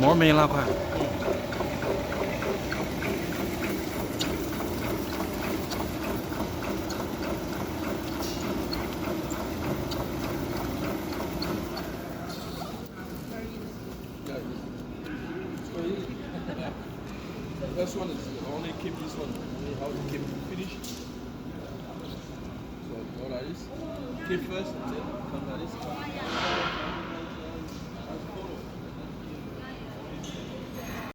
我没那块。The first one is only keep this one, only how to keep finish. So all like this. Keep first, and then come like this.